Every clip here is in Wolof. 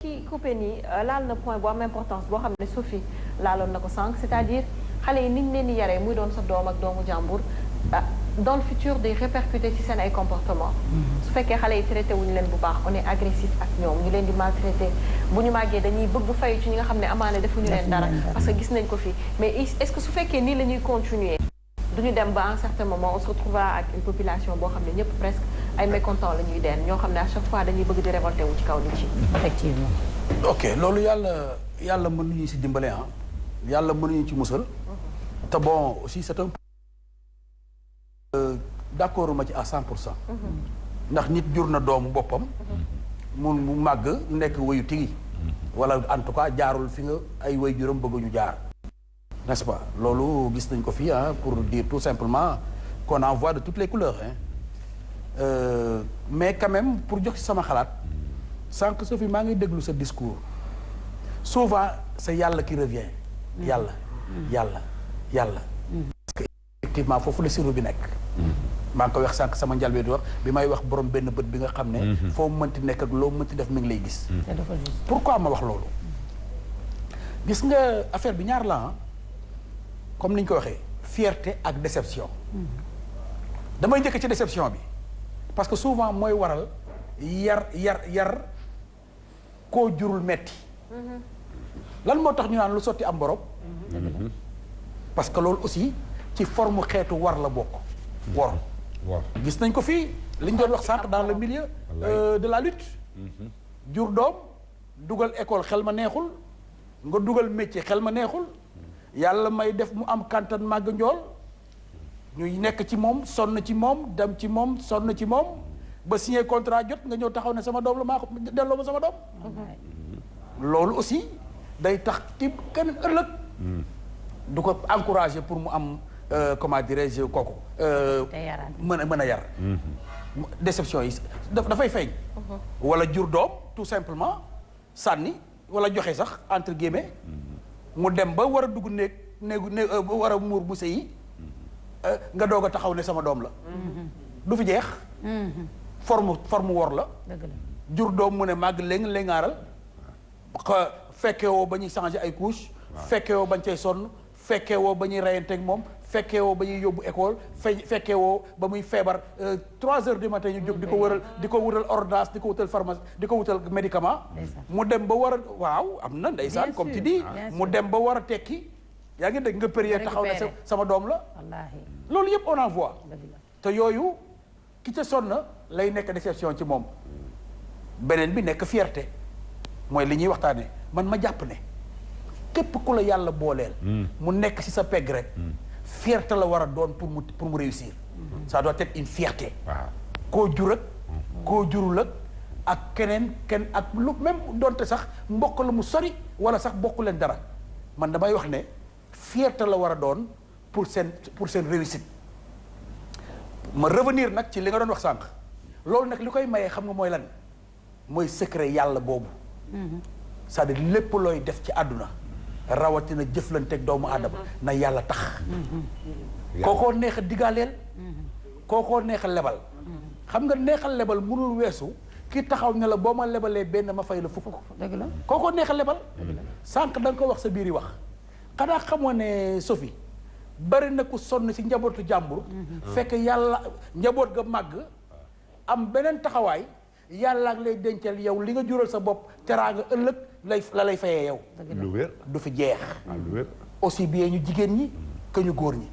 ki coupé nii laal na point bu am importance boo xam ne Sophie laaloon na ko sànq c'est-à-dire xale yi niñ leen di yaree muy doon sa doom ak doomu jàmbur dans le futur day répercuter ci seen ay comportement su fekkee xale yi traité wuñu leen bu baax on est agressif ak ñoom ñu leen di maltraité bu ñu màggee dañuy bëgg fayu ci ñi nga xam ne amaane defuñu leen dara parce que gis nañ ko fii mais est-ce que su fekkee nii la ñuy continuer duñu dem ba à un certain moment on se retrouvera ak une population boo xam ne ñëpp presque ay mécontents la ñuy deen ñoo xam ne à chaque fois dañuy bëgg di révolter wu ci kaw nit ci effectivement. ok loolu yàlla mën nañu si dimbale ah yàlla mën nañu ci musal te bon aussi c'est un d'accord ma ci à 100%. ndax nit jur na doomu boppam mu màgg nekk wayu tigi wala en tout cas jaarul fi nga ay way juram bëgguñu jaar n'est-ce pas loolu gis nañ ko fii ah pour dire tout simplement qu'on en voit de toutes les couleurs hein. Mais quand même pour jox ci sama xalaat sànq Sophie maa ngi déglu sa discours souvent c'est yàlla qui revient yàlla parce que effectivement foofu la siru bi nekk maa ngi koy wax sànq sama njalbee di wax bi may wax borom benn bët bi nga xam ne foo mënti nekk ak loo mënti def mi ngi lay gis pourquoi ma wax loolu gis nga affaire bi ñaar la comme ni ñu ko waxee fierté ak déception damay njëkk ci déception bi parce que souvent mooy waral yar koo jurul metti lan moo tax ñu naan lu sotti am borom parce que loolu aussi ci forme xeetu war la bokk wor gis nañ ko fii li ñu doon wax sànq dans le milieu de la lutte jur doom dugal école xel ma neexul nga dugal métier xel ma neexul yàlla may def mu am kantan màgg njool ñuy nekk ci moom sonn ci moom dem ci moom sonn ci moom ba signé contrat jot nga ñëw taxaw ne sama doom la maa ko delloo ma sama doom loolu aussi day tax ci kenn ëllëg du ko encourager pour mu am comment dirais-je kooku mën a yar déception yi dafay feeñ wala jur doom tout simplement sànni wala joxe sax entre guillemets mu dem ba war a dugg néeg war a muur bu sëyi nga doog a taxaw ne sama doom la du fi jeex forme wor la jur doom mu ne màgg léngaaral fekke woo ba ñuy changer ay couche fekke woo bañ cay sonn fekke woo ba ñuy reyanteeg moom fekke woo ba ñuy yóbbu école fekke woo ba muy feebar 3 heures du matin ñu jóg di ko wutal ordonnance di ko wutal pharmacie di ko wutal médicament mu dem ba war a waaw am na ndeysaan comme tu dis mu dem ba war a tekki yaa ngi dégg nga période taxaw ne sama doom la loolu yëpp on en voit te yooyu ki ca sonn lay nekk déception ci moom beneen bi nekk fierté mooy li ñuy waxtaane man ma jàpp ne képp ku la yàlla booleel mu nekk ci sa pegg rek fierté la war a doon pour mu réussir ça doit être une fierté koo jur ak koo jurul ak kenn ak lu même doonte sax mbokk la mu sori wala sax bokku leen dara man damay wax ne fierté la war a doon pour seen réussite ma revenir nag ci li nga doon wax sànq loolu nag li koy mayee xam nga mooy lan mooy secret yàlla boobu c'est-à-dire lépp looy def ci àdduna rawatina jëflanteeg doomu aadama na yàlla tax kookoo neex a digaaleel kookoo neex a lebal xam nga neexal lebal mënul weesu ki taxaw ne la boo ma lebalee benn ma fay la fukk dëgg la kookoo neex a lebal sànq da nga ko wax sa biir yi wax xanaa xamoo ne Sophie bari na ku sonn ci njabootu jàmbur fekk yàlla njaboot ga màgg am beneen taxawaay yàlla ak lay dencal yow li nga jural sa bopp teraanga ëllëg lay fayee yow lu wér du fi jeex lu wér aussi bien ñu jigéen ñi que ñu góor ñi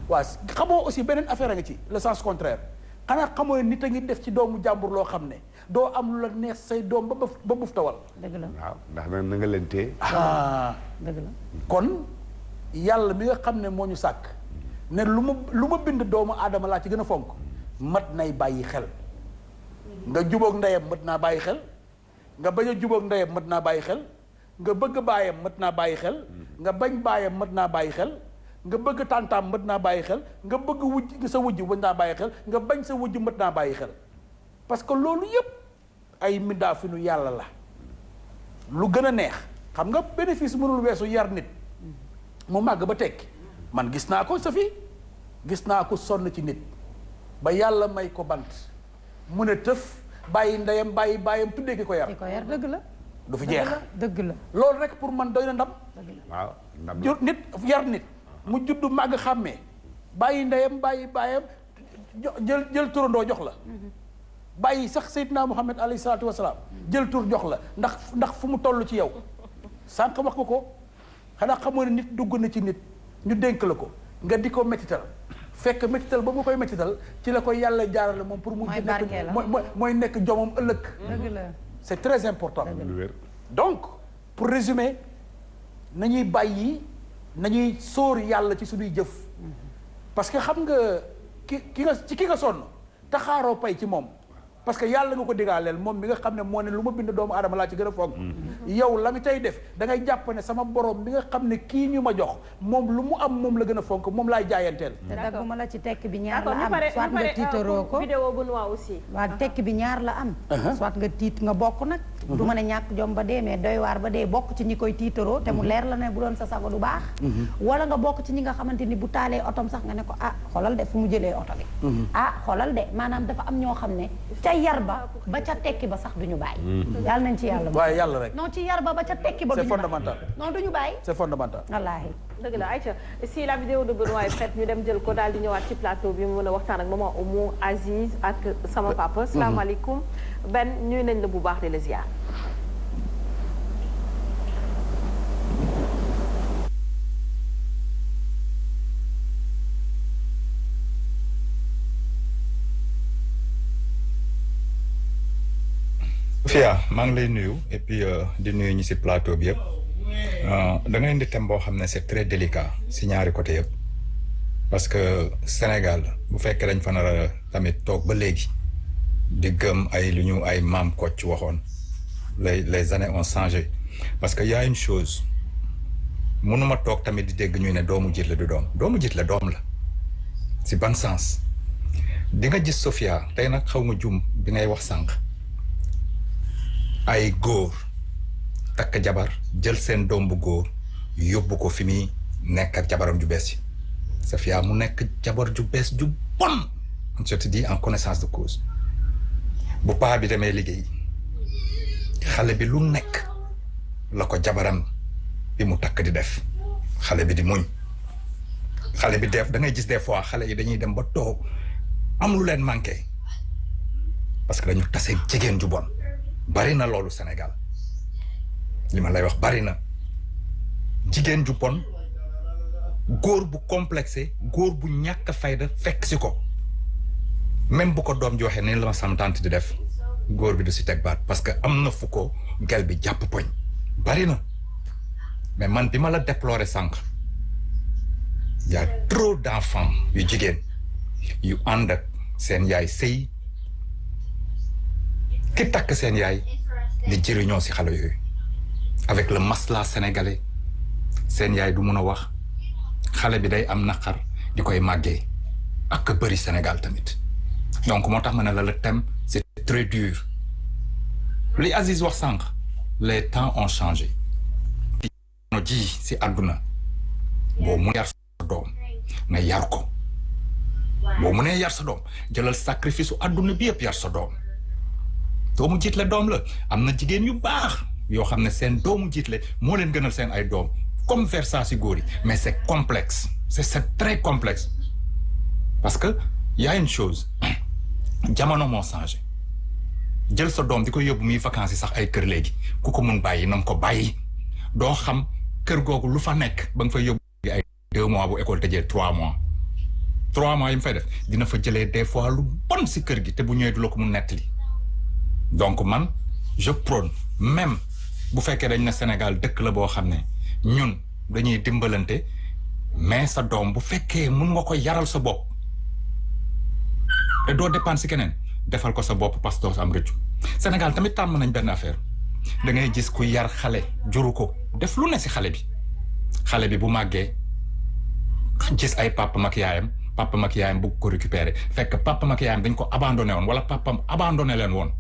waaw xamoo aussi beneen affaire a nga ci le sens contraire xanaa xamoo ne nit a ngi def ci doomu jàmbur loo xam ne doo am lu la neex say doom ba buf tawal dëgg la waaw ndax na nga leen téye dëgg la kon yàlla mi nga xam ne moo ñu sàkk ne lu ma bind doomu aadama laa ci gën a fonk mat nay bàyyi xel nga jubóog ndeyam mat naa bàyyi xel nga bañ a jubóog ndeyam mat naa bàyyi xel nga bëgg baayam mat naa bàyyi xel nga bañ baayam mat naa bàyyi xel nga bëgg tàntaam mat naa bàyyi xel nga bëgg wujj sa wujj mat naa bàyyi xel nga bañ sa wujj mat naa bàyyi xel parce que loolu yëpp ay mindaafinu yàlla la lu gën a neex xam nga bénéfice mënul weesu yar nit mu màgg ba tekki man gis naa ko Sophie gis naa ko sonn ci nit ba yàlla may ko bant mu ne tëf bàyyi ndeyam bàyyi bàyyam tuddee ki ko yar dëgg la du fi jeex. dëgg la loolu rek pour man doy na ndam. waaw ndam jur nit yar nit mu juddu màgg xàmmee bàyyi ndeyam bàyyi baayam jël turandoo jox la. bàyyi sax Seydina Muhammad alayhi salaatu wasalaam jël tur jox la ndax fu mu toll ci yow sànq wax ko xanaa xamoo ne nit dugg na ci nit ñu dénk la ko nga di ko métital fekk métital ba mu koy métital ci la koy yàlla jaarale moom pour mu mooy nekk jomam ëllëg. dëgg la c'est très important. donc pour résumer nañuy nañuy sóor yàlla ci suñuy jëf parce que xam nga ki nga sonn taxaaroo pay ci moom parce que yàlla nga ko digaaleel moom mi nga xam ne moo ne lu ma bind doomu aadama laa ci gën a foog yow la nga cay def da ngay jàpp ne sama borom bi nga xam ne kii ñu ma jox moom lu mu am moom la gën a fonk moom laay jaayanteel. te dagguma la ci tekk bi ñaar la am soit nga tiitaroo ko vidéo bu Noa aussi waaw tekk bi ñaar la am soit nga tiit nga bokk nag du mën a ñàkk jom ba dee mais doy waar ba dee bokk ci ñi koy tiitaroo te mu leer la ne bu doon sa sago du baax wala nga bokk ci ñi nga xamante ni bu taalee otom sax nga ne ko xoolal de fu mu jëlee oto bi xoolal de maanaam dafa am ñoo xam ne ca yar ba ca tekki ba sax duñu bàyyi yàlla nañ ci yàlla waaye yàlla rek non ci yar ba ca tekki ba c'est duñu fondamental non duñu bàyyi c'est fondamental wallaahi dëgg la Aïcha si la vidéo de Benoît est prête ñu dem jël ko daal di ñëwaat ci plateau bi mu mën a waxtaan ak maman Oumou Aziz ak sama papa salaamaaleykum Ben ñuy nañ la bu baax di la ziar Fia maa ngi lay nuyu et puis di nuyu ñi ci plateau bi yëpp da ngay indi thème boo xam ne c'est très délicat ci ñaari côté yëpp parce que Sénégal bu fekkee dañ fa nar a tamit toog ba léegi di gëm ay lu ñu ay maam Kocc waxoon les années ont changé parce que y a une chose mënuma toog tamit di dégg ñuy ne doomu jiit la du doomu jiit la doom la ci ban sens di nga gis Sofia tey nag xaw ma jum bi ngay wax sànq ay góor takk jabar jël seen doom bu góor yóbbu ko fi muy nekk ak jabaram ju bees yi Sofia mu nekk jabar ju bees ju bon je te dis en connaissance de cause bu paa bi demee liggéey xale bi lu nekk la ko jabaram bi mu takk di def xale bi di muñ xale bi def da ngay gis des fois xale yi dañuy dem ba toog am lu leen manqué parce que dañu tase jigéen ju bon bari na loolu Sénégal li ma lay wax bari na jigéen ju bon góor bu complexé góor bu ñàkk fayda fekk si ko même bu ko doom ji waxee ni la ma sama tante di def góor bi du si teg baat parce que am na fu ko gel bi jàpp poñ bari na mais man bi ma la déplorer sànq y a trop d'enfants yu jigéen yu ànd ak seen yaay sëy ki takk seen yaay di jëriñoo si xale yooyu avec le masla sénégalais seen yaay du mun a wax xale bi day am naqar di koy màggee ak bëri Sénégal tamit donc moo tax ma ne la le thème c'est très dur li Aziz wax sànq les temps ont changé no ji si àdduna boo mu yar sa doom nga yar ko boo mu nee yar sa doom jëlal sacrifice su àdduna bi yëpp yar sa doom doomu jiitle doom la am na jigéen yu baax yoo xam ne seen doomu jiitle moo leen gënal seen ay doom comme faire ça si góor yi mais c'est complexe c'est très complexe parce que y a une chose jamono moo changé jël sa doom di ko yóbbu muy vacances yi sax ay kër léegi ku ko mun bàyyi na nga ko bàyyi doo xam kër googu lu fa nekk ba nga fay yóbbu ay 2 mois bu école tëjee 3 mois 3 mois yi mu fay def dina fa jëlee des fois lu bon si kër gi te bu ñëwee du la ko mun nettali donc man je prône même bu fekkee dañ na Sénégal dëkk la boo xam ne ñun dañuy dimbalante mais sa doom bu fekkee mun nga ko yaral sa bopp te doo dépendre si keneen defal ko sa bopp parce que doo am rëccu Sénégal tamit tàmm nañ benn affaire da ngay gis ku yar xale juru ko def lu ne si xale bi bu màggee gis ay papam ak yaayam bugg ko récupérer fekk papam ak yaayam dañ ko abandonné woon wala papam abandonné leen woon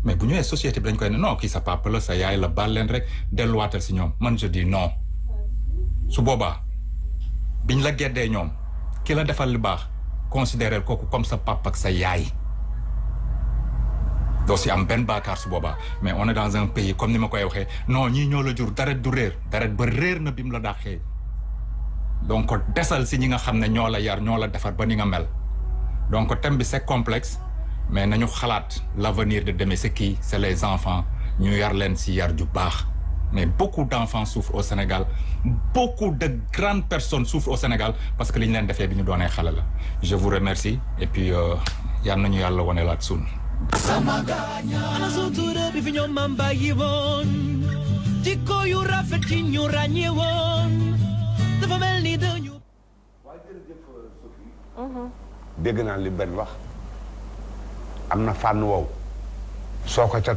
mais bu ñëwee société bi dañ koy ne non kii sa papa la sa yaay la baal leen rek delluwaatal si ñoom man je dis non su boobaa biñ la geddee ñoom ki la defal lu baax considérer kooku comme sa papa ak sa yaay doo si am benn baakaar su boobaa mais on est dans un pays comme ni ma koy waxee non ñii ñoo la jur daret du réer daret ba réer na bi mu la dàqee donc desal si ñi nga xam ne ñoo la yar ñoo la defar ba ni nga mel donc thème bi c'est complexe mais nañu xalaat l'avenir de demain c'est qui c'est les enfants ñu yar leen si yar ju baax mais beaucoup d'enfants souffrent au Sénégal beaucoup de grandes personnes souffrent au Sénégal parce que li ñu leen defee bi ñu doonee xale la je vous remercie et puis yal nañu yàlla wane laat sun ana sutura bi fi ñoom maam bàyyi woon jikko yu rafet ci ñu ràññee woon dafa mel ni dañu. waaye jërëjëf Sophie. dégg naa li benn wax am na fànn woowu soo ko ca